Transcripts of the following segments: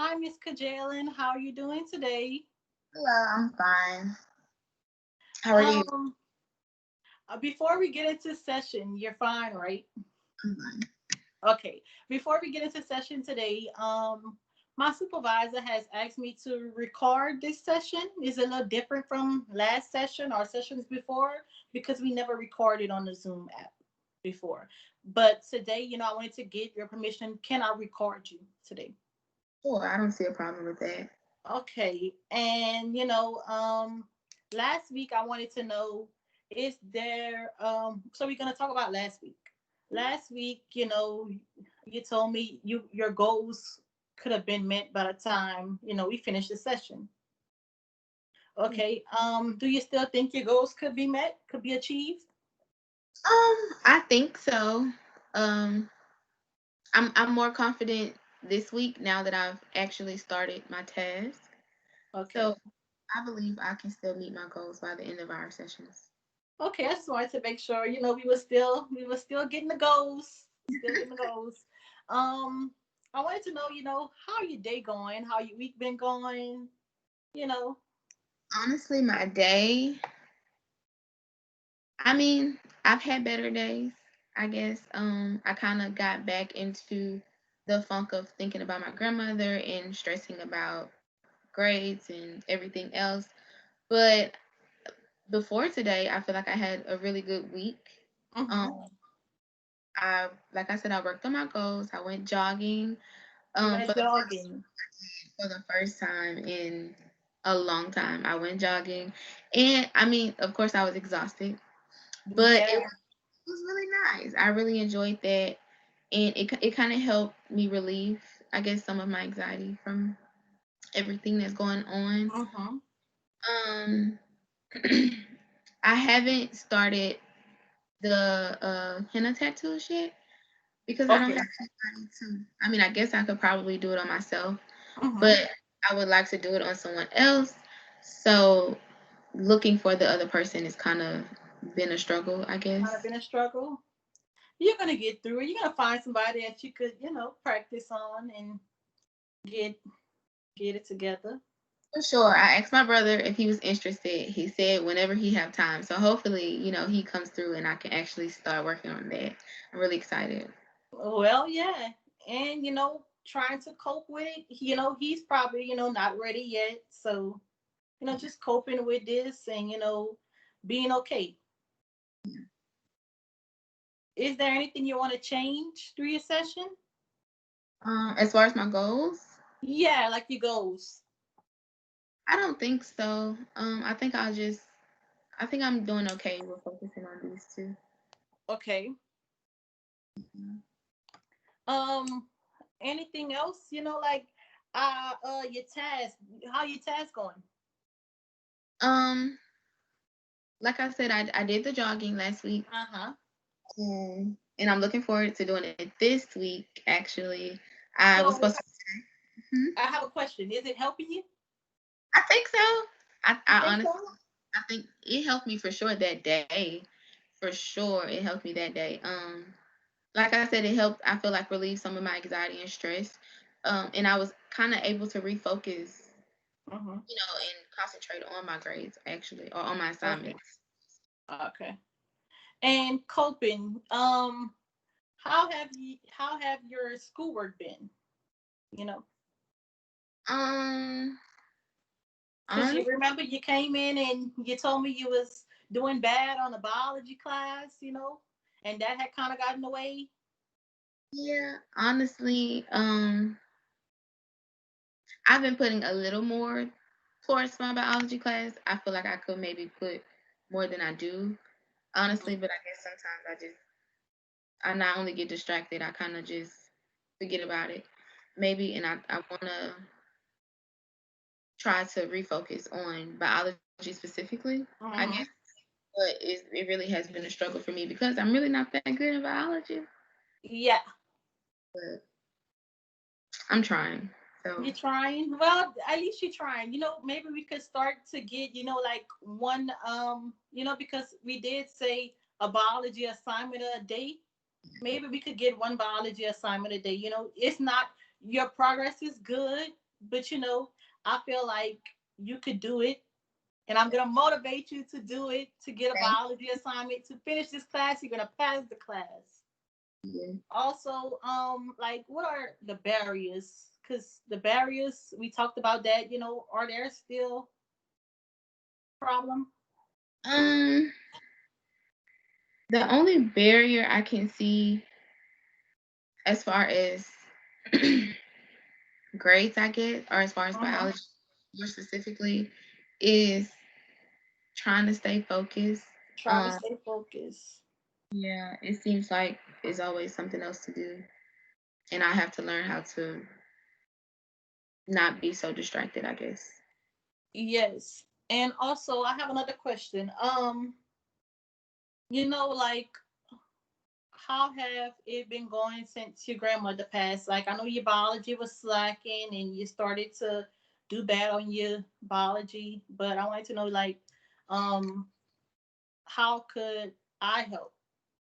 Hi, Miss Kajalin. How are you doing today? Hello, I'm fine. How are you? Um, Before we get into session, you're fine, right? I'm fine. Okay. Before we get into session today, my supervisor has asked me to record this session. Is a little different from last session or sessions before because we never recorded on the Zoom app before. But today, I wanted to get your permission. Can I record you today? Sure, I don't see a problem with that. Okay. And last week I wanted to know, is there so we're gonna talk about last week. Last week, you told me your goals could have been met by the time, we finished the session. Okay. Do you still think your goals could be met, could be achieved? I think so. Um, I'm more confident this week now that I've actually started my task. Okay. So I believe I can still meet my goals by the end of our sessions. Okay, I just wanted to make sure, we were still getting the goals. Still getting the goals. Um, I wanted to know, how your day going, how your week been going, you know. Honestly, my day, I mean, I've had better days, I guess. I kind of got back into the funk of thinking about my grandmother and stressing about grades and everything else. But before today, I feel like I had a really good week. Um, Mm-hmm. I like I said, I worked on my goals. I went jogging You for went jogging. the first time in a long time. I went jogging, and I mean, of course, I was exhausted, but Yeah. it was really nice. I really enjoyed that, and it kind of helped me relieve, I guess, some of my anxiety from everything that's going on. Mm-hmm. Um, I haven't started the henna tattoos yet because I don't Okay. have anybody to. I mean, I guess I could probably do it on myself, Mm-hmm. but I would like to do it on someone else. So looking for the other person is kind of been a struggle, I Kind of guess. been a struggle. You're gonna get through it. You're gonna find somebody that you could, practice on and get get it together. For sure. I asked my brother if he was interested. He said whenever he have time. So hopefully, he comes through and I can actually start working on that. I'm really excited. Well, yeah. And trying to cope with it. He's probably, not ready yet. So, just coping with this and, being okay. Is there anything you want to change through your session? As far as my goals, Yeah, like your goals. I don't think so. I think I'm doing okay with focusing on these two. Okay. Mhm. Um, Anything else, like your task, how your task going? Um, like I said, I did the jogging last week, Uh-huh. and I'm looking forward to doing it this week. Actually, I was So supposed to. Mhm. I have a question. Is it helping you? I think so. You I think honestly, so? I think it helped me for sure that day. For sure, it helped me that day. Like I said, it helped. I feel like relieve some of my anxiety and stress. And I was kind of able to refocus, Mm-hmm. and concentrate on my grades actually, or on my Okay. assignments. Okay. And coping. How have your schoolwork been? You know, Um, because you honestly, remember you came in and you told me you was doing bad on the biology class, and that had kind of gotten in the way. yeah, honestly, I've been putting a little more towards my biology class. I feel like I could maybe put more than I do, honestly, Hmm. but I guess sometimes I not only get distracted, I kind of just forget about it, maybe, and I want to try to refocus on biology specifically, I guess. Hmm. But it really has been a struggle for me because I'm really not that good in biology, Yeah, but I'm trying. So you're trying. Well, at least you're trying. Maybe we could start to get, like one, because we did say a biology assignment a day. Maybe we could get one biology assignment a day. It's not, your progress is good, but I feel like you could do it, and I'm gonna motivate you to do it, to get a Thank biology assignment, to finish this class. You're gonna pass the class. you. Also, like, what are the barriers? Because the barriers, we talked about that. Are there still problem? Um, the only barrier I can see as far as grades I get, or as far as Mm-hmm. biology more specifically, is trying to stay focused. Try to Um, stay focused. yeah, it seems like there's always something else to do, and I have to learn how to not be so distracted, I guess. Yes. And also, I have another question. Like, how have it been going since your grandmother passed? Like, I know your biology was slacking and you started to do bad on your biology, but I wanted to know, like, um, how could I help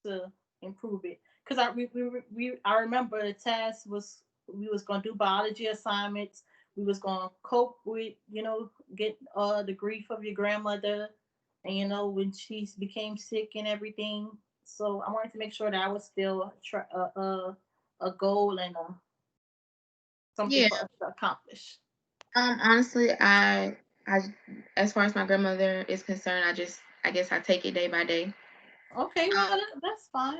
to improve it? Because I remember the task was we was gonna do biology assignments. We was gonna cope with get the grief of your grandmother, and when she became sick and everything. So I wanted to make sure that I was still a goal and something Yeah. for us to accomplish. Honestly, I, as far as my grandmother is concerned, I guess I take it day by day. Okay, well Um, that's fine.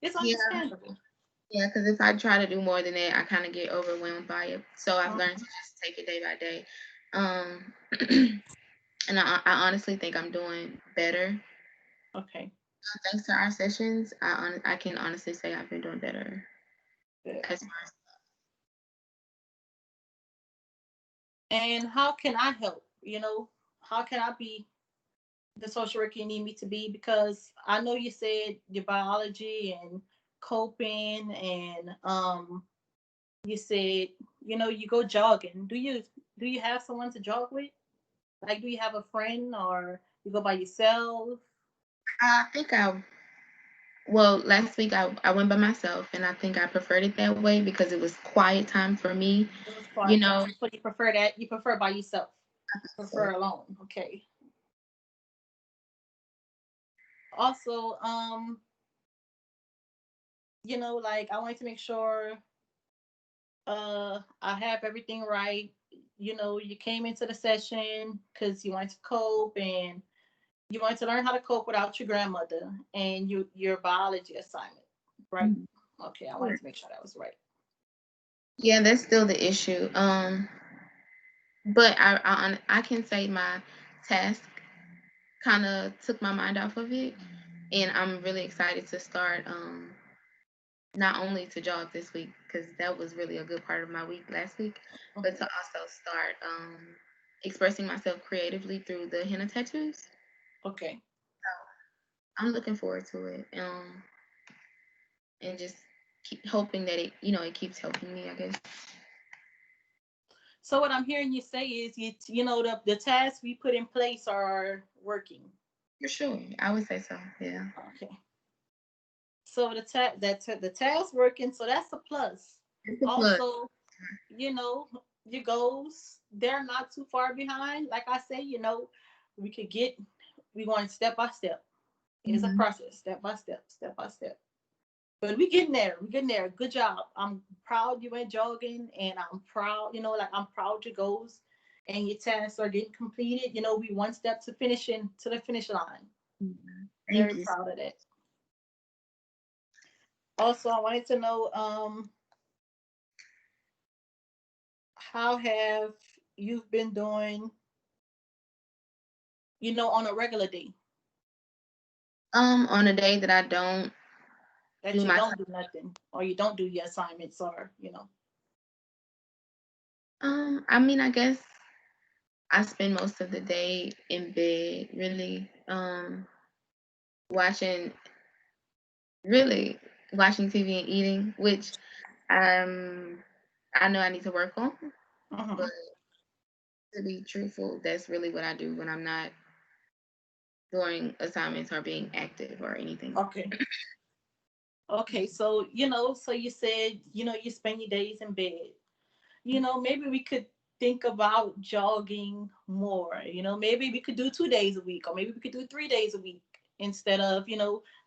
It's yeah, understandable. yeah, because if I try to do more than that, I kind of get overwhelmed by it. So I've learned to Mhm. just take it day by day. Um, and I honestly think I'm doing better. Okay. Thanks to our sessions, I can honestly say I've been doing better Good. as far as And how can I help? How can I be the social worker you need me to be? Because I know you said your biology and coping, and you said you go jogging. Do you have someone to jog with? Like, do you have a friend, or you go by yourself? I think well, last week I went by myself, and I think I preferred it that way because it was quiet time for me. It was You quiet know, time, so you prefer that? You prefer by yourself? so Prefer alone? Okay. Also, like, I wanted to make sure I have everything right. You came into the session because you wanted to cope, and you wanted to learn how to cope without your grandmother and your biology assignment, right? mhm. Okay, I wanted to make sure that was right. Yeah, that's still the issue. But I can say my task kind of took my mind off of it, and I'm really excited to start not only to jog this week because that was really a good part of my week last week, but to Mhm. also start expressing myself creatively through the henna tattoos. Okay. I'm looking forward to it, and just keep hoping that it keeps helping me, I guess. So what I'm hearing you say is the tasks we put in place are working. For sure, I would say so. Yeah, Okay. So the task working, so that's a plus. it's a plus. Also, you know, your goals, they're not too far behind. Like I say, we could get we going step by step. It's a Hmm. process, step by step, step by step. But we getting there. We getting there. Good job. I'm proud you went jogging, and I'm proud, like, I'm proud your goals and your tasks are getting completed. We one step to finishing to the finish line. Thank Very you. proud of that. Also, I wanted to know, how have you been doing, on a regular day On a day that I don't that do you my don't do nothing, or you don't do your assignments, or. I mean, I guess I spend most of the day in bed, really, watching, really watching TV and eating, which um, I know I need to work on. But Mhm. to be truthful, that's really what I do when I'm not doing assignments or being active or anything. Okay. Okay. So you said you spend your days in bed. Maybe we could think about jogging more. Maybe we could do 2 days a week, or maybe we could do 3 days a week instead of,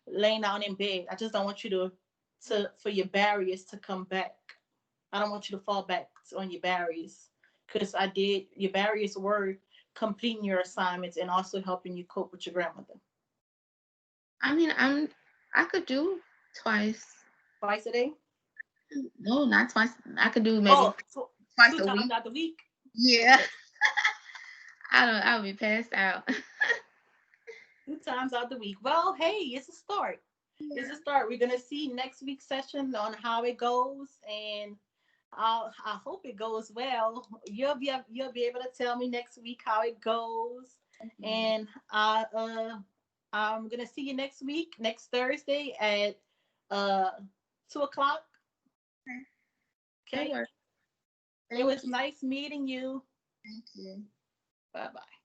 laying down in bed. I just don't want you for your barriers to come back. I don't want you to fall back on your barriers, because your barriers were completing your assignments and also helping you cope with your grandmother. I mean, I could do twice. Twice a day? No, not twice. I could do maybe Oh, twice two a times week. out the week. Yeah. Okay. I'll be passed out. 2 times out the week. Well, hey, it's a start. It's a start. We're gonna see next week's session on how it goes, and I hope it goes well. You'll be able to tell me next week how it goes, and I'm gonna see you next week, next Thursday at 2 o'clock. Okay. That works. It was nice meeting you. Thank you. Bye bye.